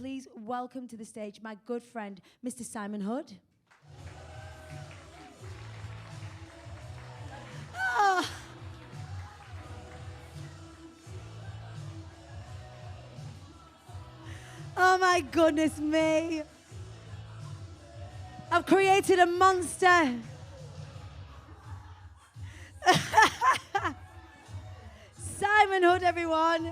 please welcome to the stage my good friend, Mr. Simon Hood. Oh. Oh my goodness me. I've created a monster. Simon Hood, everyone.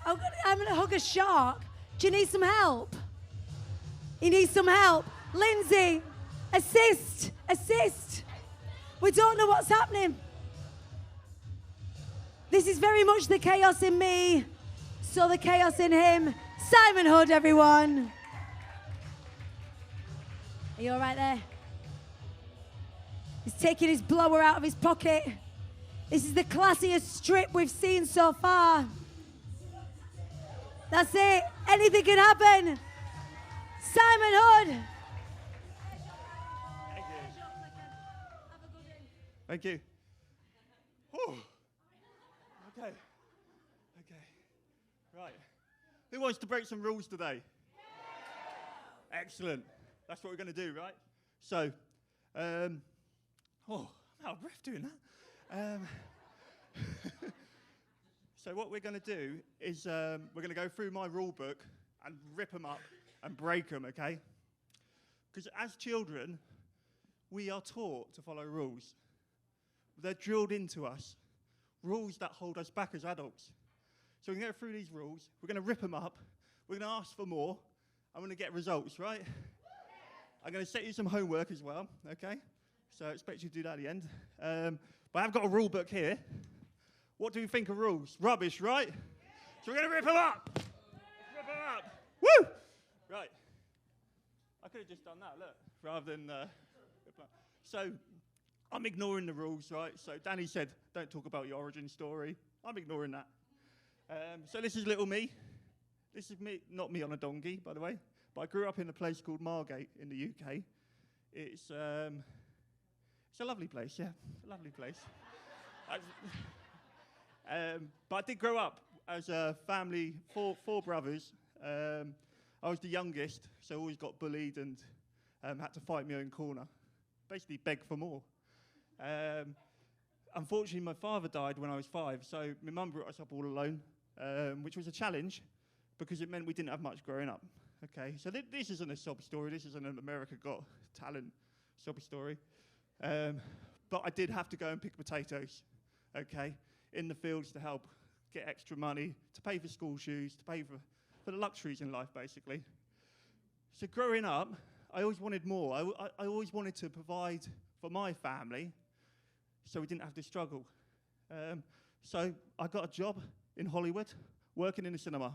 I'm going to hug a shark. Do you need some help? You need some help. Lindsay, assist, assist. We don't know what's happening. This is very much the chaos in me, so the chaos in him. Simon Hood, everyone. Are you all right there? He's taking his blower out of his pocket. This is the classiest strip we've seen so far. That's it. Anything can happen. Simon Hood. Thank you. Thank you. Oh. Okay. Okay. Right. Who wants to break some rules today? Excellent. That's what we're going to do, right? So, I'm out of breath doing that. So what we're going to do is we're going to go through my rule book and rip them up and break them, okay? Because as children, we are taught to follow rules. They're drilled into us, rules that hold us back as adults. So we're going to go through these rules, we're going to rip them up, we're going to ask for more, and we're going to get results, right? I'm going to set you some homework as well, okay? So I expect you to do that at the end. But I've got a rule book here. What do you think of rules? Rubbish, right? Yeah. So we're going to rip them up. Let's rip them up. Woo! Right. I could have just done that, look, rather than rip them up. So I'm ignoring the rules, right? So Danny said, don't talk about your origin story. I'm ignoring that. So this is little me. This is me, not me on a donkey, by the way. But I grew up in a place called Margate in the UK. It's a lovely place, yeah, a lovely place. But I did grow up as a family, four brothers. I was the youngest, so always got bullied and had to fight my own corner. Basically begged for more. Unfortunately, my father died when I was 5, so my mum brought us up all alone, which was a challenge because it meant we didn't have much growing up. Okay, so this isn't a sob story. This isn't an America Got Talent sob story. But I did have to go and pick potatoes, okay, in the fields to help get extra money, to pay for school shoes, to pay for the luxuries in life, basically. So growing up, I always wanted more. I always wanted to provide for my family so we didn't have to struggle. So I got a job in Hollywood, working in a cinema.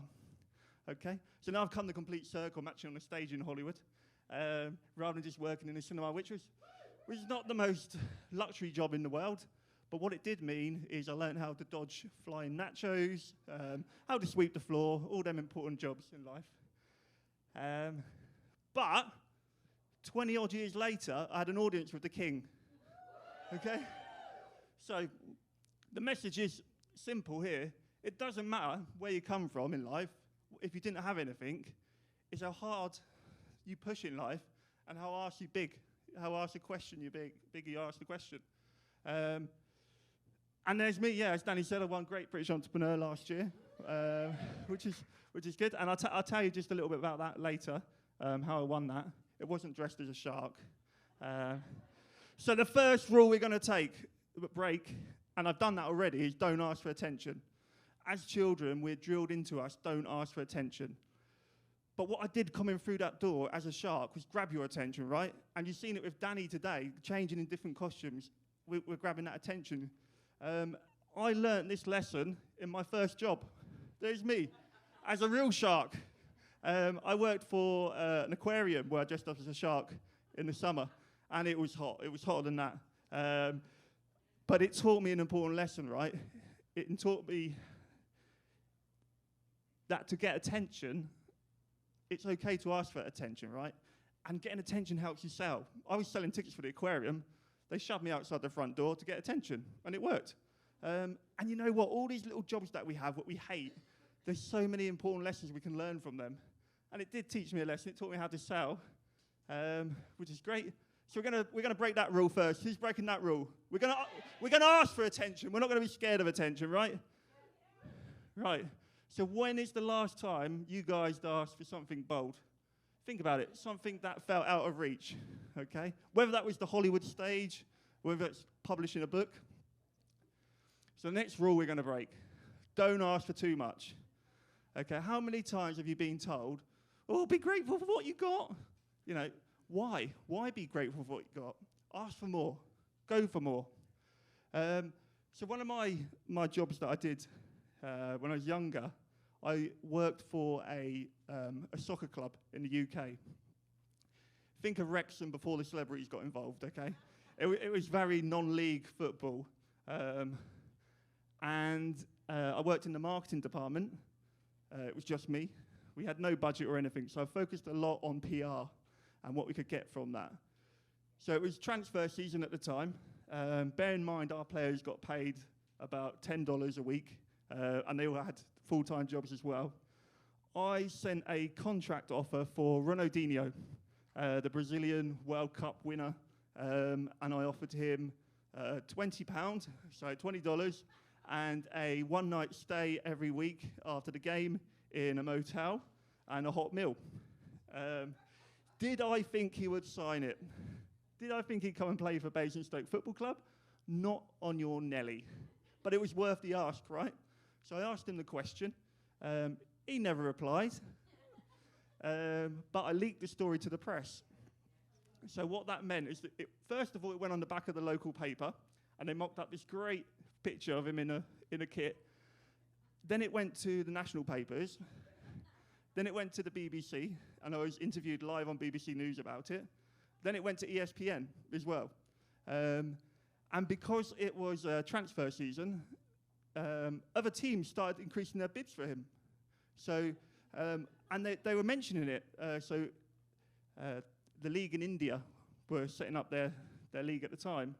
Okay, so now I've come the complete circle. I'm actually on the stage in Hollywood, rather than just working in a cinema, which was not the most luxury job in the world. But what it did mean is I learned how to dodge flying nachos, how to sweep the floor, all them important jobs in life. But 20 odd years later, I had an audience with the king. Okay, so the message is simple here. It doesn't matter where you come from in life. If you didn't have anything, it's how hard you push in life and how ask you big, how ask a question you big you ask the question. And there's me, yeah, as Danny said, I won Great British Entrepreneur last year, which is good. And I'll tell you just a little bit about that later, how I won that. It wasn't dressed as a shark. So the first rule we're going to break, and I've done that already, is don't ask for attention. As children, we're drilled into us, don't ask for attention. But what I did coming through that door as a shark was grab your attention, right? And you've seen it with Danny today, changing in different costumes. We're grabbing that attention. I learned this lesson in my first job. There's me, as a real shark. I worked for an aquarium where I dressed up as a shark in the summer, and it was hot. It was hotter than that. But it taught me an important lesson, right? It taught me that to get attention, it's okay to ask for attention, right? And getting attention helps you sell. I was selling tickets for the aquarium. They shoved me outside the front door to get attention, and it worked. And you know what? All these little jobs that we have, what we hate, there's so many important lessons we can learn from them. And it did teach me a lesson. It taught me how to sell, which is great. So we're gonna break that rule first. Who's breaking that rule? We're gonna ask for attention. We're not gonna be scared of attention, right? Right. So when is the last time you guys asked for something bold? Think about it. Something that felt out of reach. Okay. Whether that was the Hollywood stage, whether it's publishing a book. So the next rule we're gonna break: don't ask for too much. Okay. How many times have you been told, "Oh, be grateful for what you got"? You know. Why? Why be grateful for what you got? Ask for more. Go for more. So one of my jobs that I did when I was younger, I worked for a soccer club in the UK. Think of Wrexham before the celebrities got involved, okay? It was very non-league football. And I worked in the marketing department. It was just me. We had no budget or anything, so I focused a lot on PR and what we could get from that. So it was transfer season at the time. Bear in mind, our players got paid about $10 a week, and they all had full-time jobs as well. I sent a contract offer for Ronaldinho, the Brazilian World Cup winner, and I offered him £20, so $20, and a one-night stay every week after the game in a motel and a hot meal. Did I think he would sign it? Did I think he'd come and play for Basingstoke Football Club? Not on your Nelly. But it was worth the ask, right? So I asked him the question. He never replied. But I leaked the story to the press. So what that meant is that, first of all, it went on the back of the local paper, and they mocked up this great picture of him in a kit. Then it went to the national papers. Then it went to the BBC, and I was interviewed live on BBC News about it. Then it went to ESPN as well. And because it was transfer season, other teams started increasing their bids for him. So, and they were mentioning it. So the league in India were setting up their league at the time,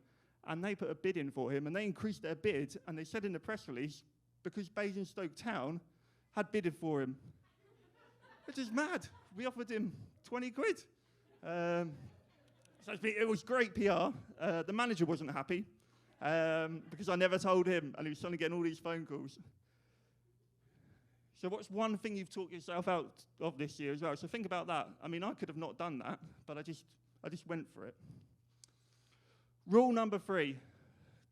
and they put a bid in for him, and they increased their bid, and they said in the press release, because Basingstoke Town had bidded for him. Which is mad. We offered him 20 quid. So it was great PR. The manager wasn't happy because I never told him, and he was suddenly getting all these phone calls. So what's one thing you've talked yourself out of this year as well? So think about that. I mean, I could have not done that, but I just went for it. Rule number 3,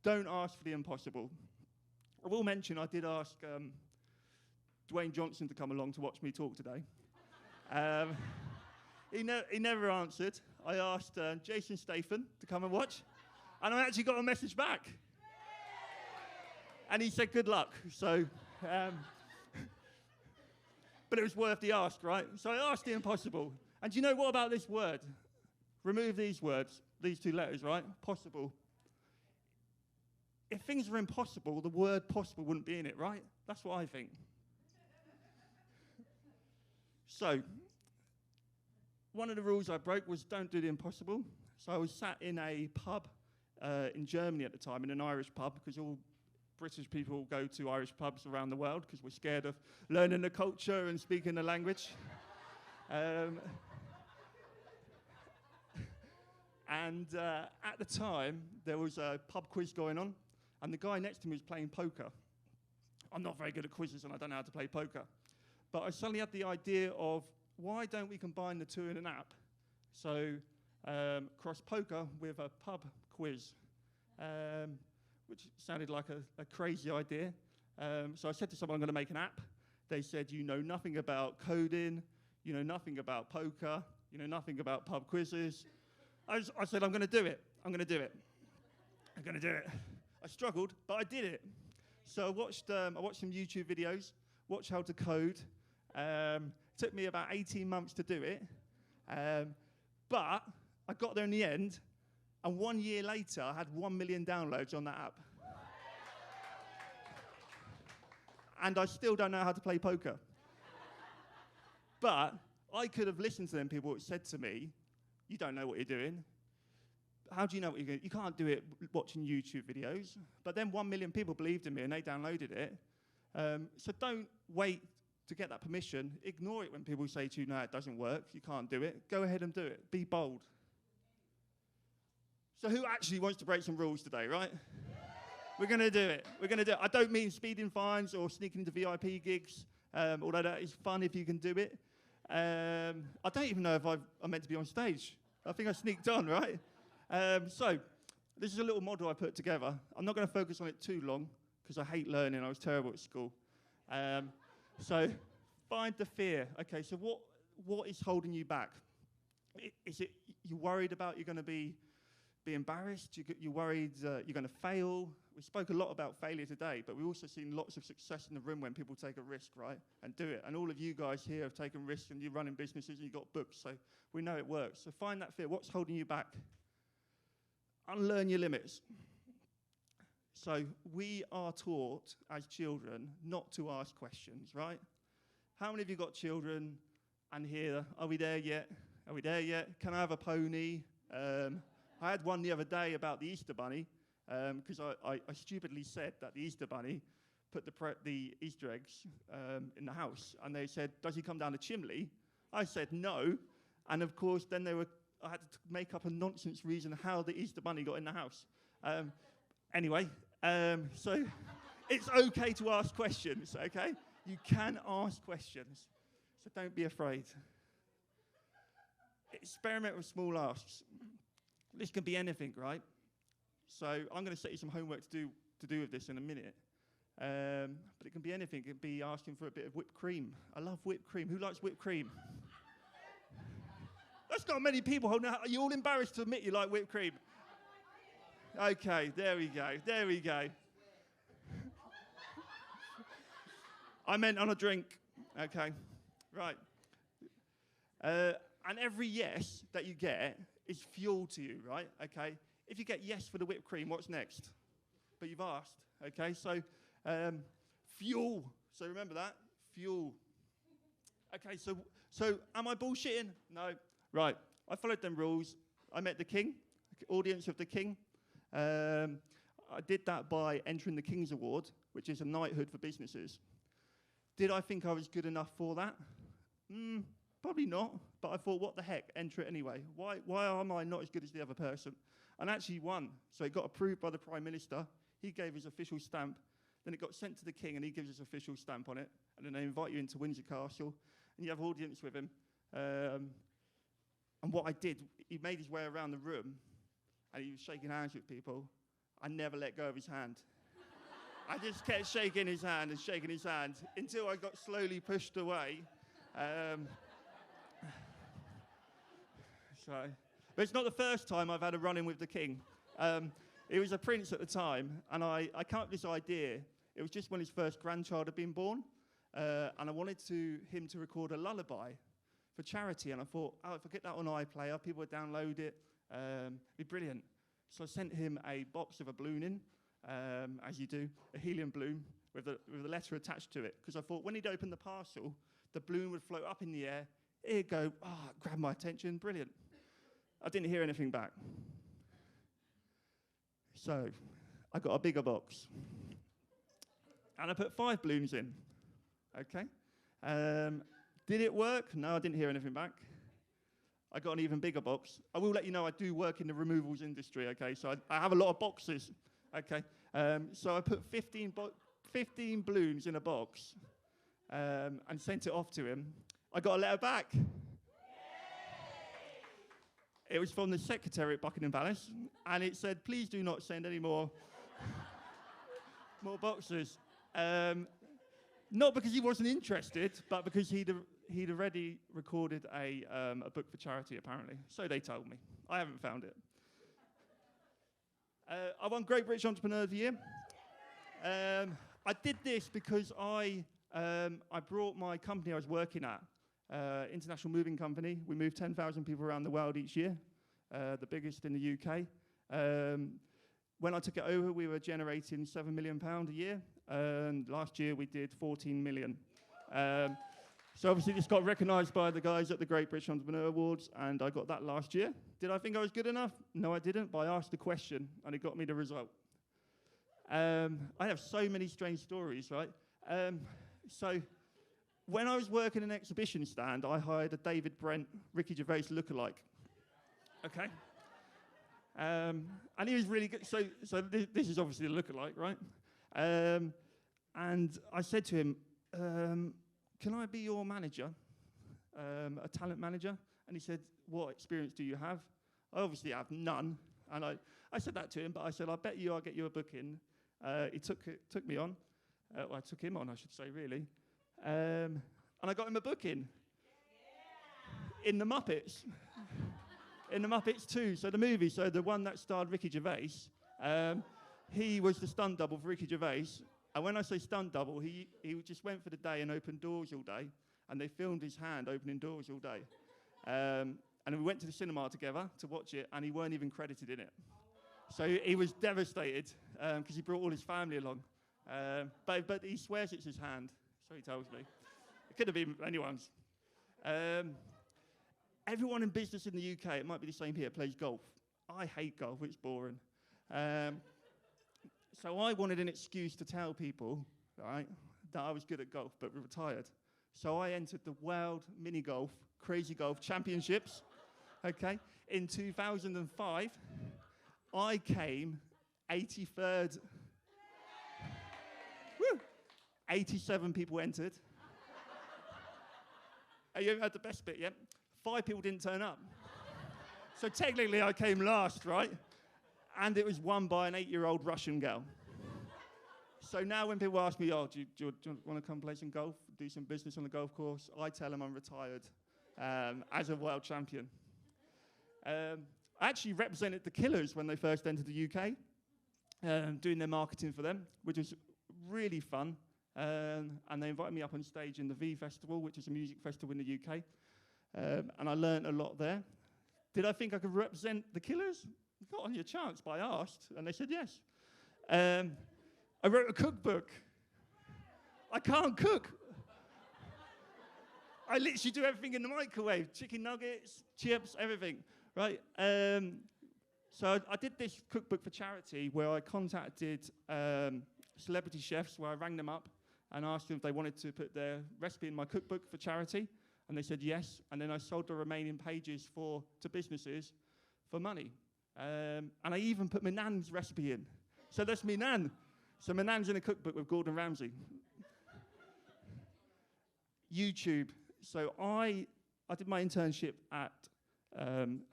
don't ask for the impossible. I will mention I did ask Dwayne Johnson to come along to watch me talk today. He never answered. I asked Jason Statham to come and watch, and I actually got a message back. And he said, good luck. So, but it was worth the ask, right? So I asked the impossible. And do you know what about this word? Remove these words, these 2 letters, right? Possible. If things are impossible, the word possible wouldn't be in it, right? That's what I think. So, one of the rules I broke was don't do the impossible. So I was sat in a pub in Germany at the time, in an Irish pub, because all British people go to Irish pubs around the world because we're scared of learning the culture and speaking the language. And at the time, there was a pub quiz going on, and the guy next to me was playing poker. I'm not very good at quizzes, and I don't know how to play poker. But I suddenly had the idea of, why don't we combine the 2 in an app? So cross poker with a pub quiz, which sounded like a crazy idea. So I said to someone, I'm going to make an app. They said, you know nothing about coding, you know nothing about poker, you know nothing about pub quizzes. I said, I'm going to do it. I'm going to do it. I'm going to do it. I struggled, but I did it. So I watched some YouTube videos, watched how to code. Took me about 18 months to do it. But I got there in the end, and 1 year later, I had 1 million downloads on that app. And I still don't know how to play poker. But I could have listened to them people who said to me, you don't know what you're doing. How do you know what you're doing? You can't do it watching YouTube videos. But then 1 million people believed in me, and they downloaded it. So don't wait to get that permission. Ignore it when people say to you, no, it doesn't work, you can't do it. Go ahead and do it. Be bold. So who actually wants to break some rules today, right? We're going to do it. We're going to do it. I don't mean speeding fines or sneaking into VIP gigs, although that is fun if you can do it. I don't even know if I'm meant to be on stage. I think I sneaked on, right? So this is a little model I put together. I'm not going to focus on it too long because I hate learning. I was terrible at school. So find the fear. Okay, so what is holding you back? Is it you're worried about you're going to be embarrassed? You're worried you're going to fail? We spoke a lot about failure today, but we've also seen lots of success in the room when people take a risk, right, and do it. And all of you guys here have taken risks, and you're running businesses, and you've got books, so we know it works. So find that fear. What's holding you back? Unlearn your limits. So we are taught as children not to ask questions, right? How many of you got children and here, are we there yet? Are we there yet? Can I have a pony? I had one the other day about the Easter Bunny, because I stupidly said that the Easter Bunny put the Easter eggs in the house, and they said, does he come down the chimney? I said no, and of course then I had to make up a nonsense reason how the Easter Bunny got in the house. Anyway, so it's okay to ask questions, okay? You can ask questions, so don't be afraid. Experiment with small asks. This can be anything, right? So I'm going to set you some homework to do with this in a minute. But it can be anything. It can be asking for a bit of whipped cream. I love whipped cream. Who likes whipped cream? That's not many people holding out. Are you all embarrassed to admit you like whipped cream? Okay, there we go. There we go. I meant on a drink. Okay, right. And every yes that you get is fuel to you, right? Okay. If you get yes for the whipped cream, what's next? But you've asked. Okay. So fuel. So remember that fuel. Okay. So am I bullshitting? No. Right. I followed them rules. I met the king, audience of the king. I did that by entering the King's Award, which is a knighthood for businesses. Did I think I was good enough for that? Probably not, but I thought, what the heck, enter it anyway. Why am I not as good as the other person? And actually won. So it got approved by the Prime Minister. He gave his official stamp. Then it got sent to the King, and he gives his official stamp on it. And then they invite you into Windsor Castle, and you have audience with him. And what I did, he made his way around the room, and he was shaking hands with people. I never let go of his hand. I just kept shaking his hand and shaking his hand until I got slowly pushed away. But it's not the first time I've had a run-in with the king. He was a prince at the time, and I came up with this idea. It was just when his first grandchild had been born, and I wanted him to record a lullaby for charity, and I thought, if I get that on iPlayer, people would download it. It'd be brilliant. So I sent him a box of a balloon in, as you do, a helium balloon with a letter attached to it, because I thought when he'd open the parcel, the balloon would float up in the air. It'd go, grab my attention, brilliant. I didn't hear anything back. So I got a bigger box. And I put 5 balloons in. Okay. Did it work? No, I didn't hear anything back. I got an even bigger box. I will let you know I do work in the removals industry, okay? So I have a lot of boxes, okay? So I put 15 balloons in a box and sent it off to him. I got a letter back. It was from the secretary at Buckingham Palace, and it said, please do not send any more boxes. Not because he wasn't interested, but because he'd already recorded a book for charity, apparently. So they told me. I haven't found it. I won Great British Entrepreneur of the Year. I did this because I brought my company I was working at, international moving company. We move 10,000 people around the world each year, the biggest in the UK. When I took it over, we were generating £7 million a year, and last year we did 14 million. So obviously this got recognised by the guys at the Great British Entrepreneur Awards, and I got that last year. Did I think I was good enough? No, I didn't, but I asked the question, and it got me the result. I have so many strange stories, right? So when I was working in an exhibition stand, I hired a David Brent, Ricky Gervais lookalike. Okay? And he was really good. So this is obviously a lookalike, right? And I said to him, can I be your manager, a talent manager? And he said, what experience do you have? I obviously have none. And I said that to him, but I said, I bet you I'll get you a booking. He took me on. Well, I took him on, I should say, really. And I got him a booking. In The Muppets. In The Muppets 2, so the movie, so the one that starred Ricky Gervais, he was the stunt double for Ricky Gervais. And when I say stunt double, he just went for the day and opened doors all day. And they filmed his hand opening doors all day. And we went to the cinema together to watch it, and he weren't even credited in it. So he was devastated, because he brought all his family along. But he swears it's his hand, so he tells me. It could have been anyone's. Everyone in business in the UK, it might be the same here, plays golf. I hate golf, it's boring. So I wanted an excuse to tell people, right, that I was good at golf, but retired. So I entered the World Mini Golf, Crazy Golf Championships, okay? In 2005, I came 83rd. Woo! 87 people entered. Have you ever had the best bit yet? 5 people didn't turn up. So technically I came last, right? And it was won by an 8-year-old Russian girl. So now when people ask me, oh, do you want to come play some golf, do some business on the golf course, I tell them I'm retired as a world champion. I actually represented the Killers when they first entered the UK, doing their marketing for them, which was really fun. And they invited me up on stage in the V Festival, which is a music festival in the UK. And I learned a lot there. Did I think I could represent the Killers? Not on your chance, but I asked, and they said yes. I wrote a cookbook. I can't cook. I literally do everything in the microwave. Chicken nuggets, chips, everything, right? So I did this cookbook for charity where I contacted celebrity chefs, where I rang them up and asked them if they wanted to put their recipe in my cookbook for charity. And they said yes. And then I sold the remaining pages to businesses for money. And I even put my nan's recipe in. So that's my nan. So my nan's in a cookbook with Gordon Ramsay. YouTube. So I did my internship at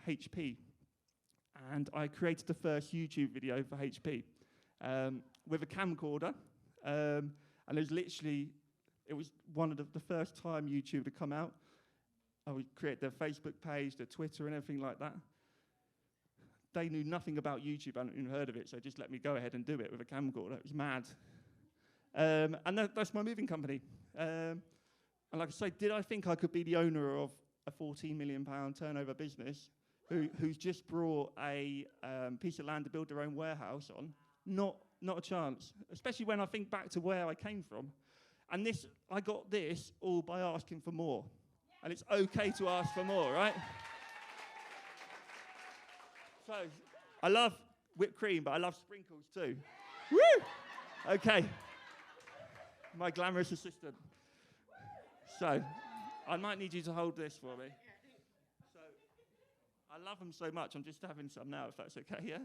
HP. And I created the first YouTube video for HP with a camcorder. And it was one of the first time YouTube had come out. I would create their Facebook page, their Twitter, and everything like that. They knew nothing about YouTube, I hadn't even heard of it, so just let me go ahead and do it with a camcorder. It was mad. And that's my moving company. And like I say, did I think I could be the owner of a £14 million turnover business who's just brought a piece of land to build their own warehouse on? Not a chance, especially when I think back to where I came from. And I got this all by asking for more. And it's okay to ask for more, right? So, I love whipped cream, but I love sprinkles too. Woo! Okay. My glamorous assistant. So, I might need you to hold this for me. So, I love them so much, I'm just having some now, if that's okay, yeah?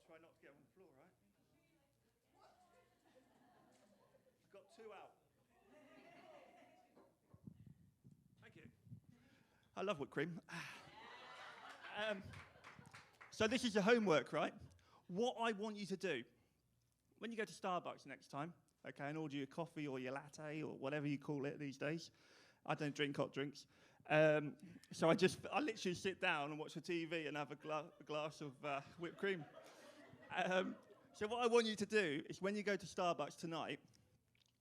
Try not to get on the floor, right? I've got 2 out. Thank you. I love whipped cream. So this is your homework, right? What I want you to do, when you go to Starbucks next time, okay, and order your coffee or your latte or whatever you call it these days. I don't drink hot drinks. So I literally sit down and watch the TV and have a glass of whipped cream. So what I want you to do is when you go to Starbucks tonight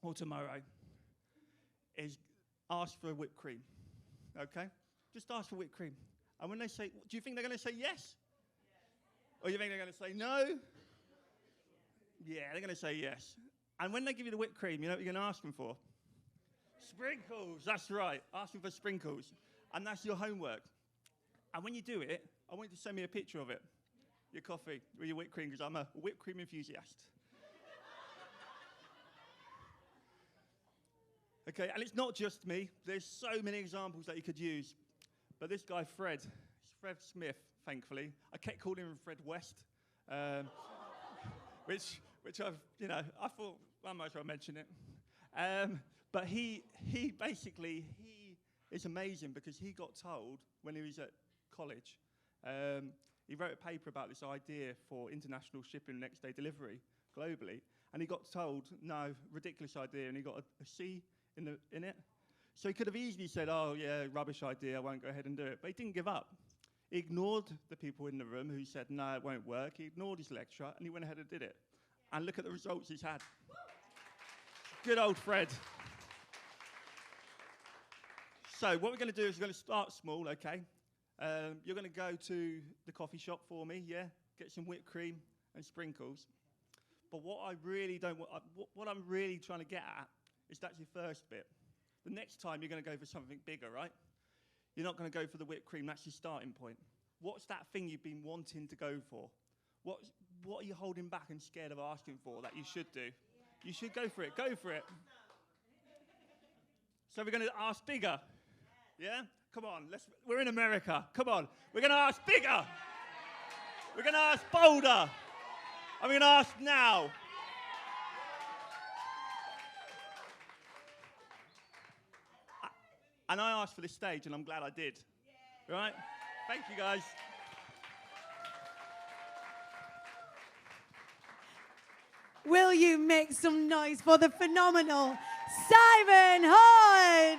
or tomorrow is ask for a whipped cream, okay? Just ask for whipped cream. And when they say, do you think they're going to say yes? Or you think they're going to say no? Yeah, they're going to say yes. And when they give you the whipped cream, you know what you're going to ask them for? Sprinkles, that's right. Asking for sprinkles. And that's your homework. And when you do it, I want you to send me a picture of it. Your coffee with your whipped cream, because I'm a whipped cream enthusiast. Okay, and it's not just me. There's so many examples that you could use. But this guy, Fred Smith, thankfully. I kept calling him Fred West, which I've, I thought I might as well mention it. But he basically is amazing because he got told when he was at college, he wrote a paper about this idea for international shipping next day delivery globally, and he got told, no, ridiculous idea, and he got a C in it. So he could have easily said, oh yeah, rubbish idea, I won't go ahead and do it. But he didn't give up. He ignored the people in the room who said, no, it won't work. He ignored his lecturer, and he went ahead and did it. And look at the results he's had. Good old Fred. So what we're going to do is we're going to start small, okay? You're going to go to the coffee shop for me, yeah? Get some whipped cream and sprinkles. But what I really don't want, what I'm really trying to get at is that's your first bit. The next time you're going to go for something bigger, right? You're not going to go for the whipped cream. That's your starting point. What's that thing you've been wanting to go for? What are you holding back and scared of asking for that you should do? You should go for it. Go for it. So we're going to ask bigger. Yeah? Come on. We're in America. Come on. We're going to ask bigger. We're going to ask bolder. I'm going to ask now. And I asked for this stage, and I'm glad I did. Right? Thank you, guys. Will you make some noise for the phenomenal Simon Hood?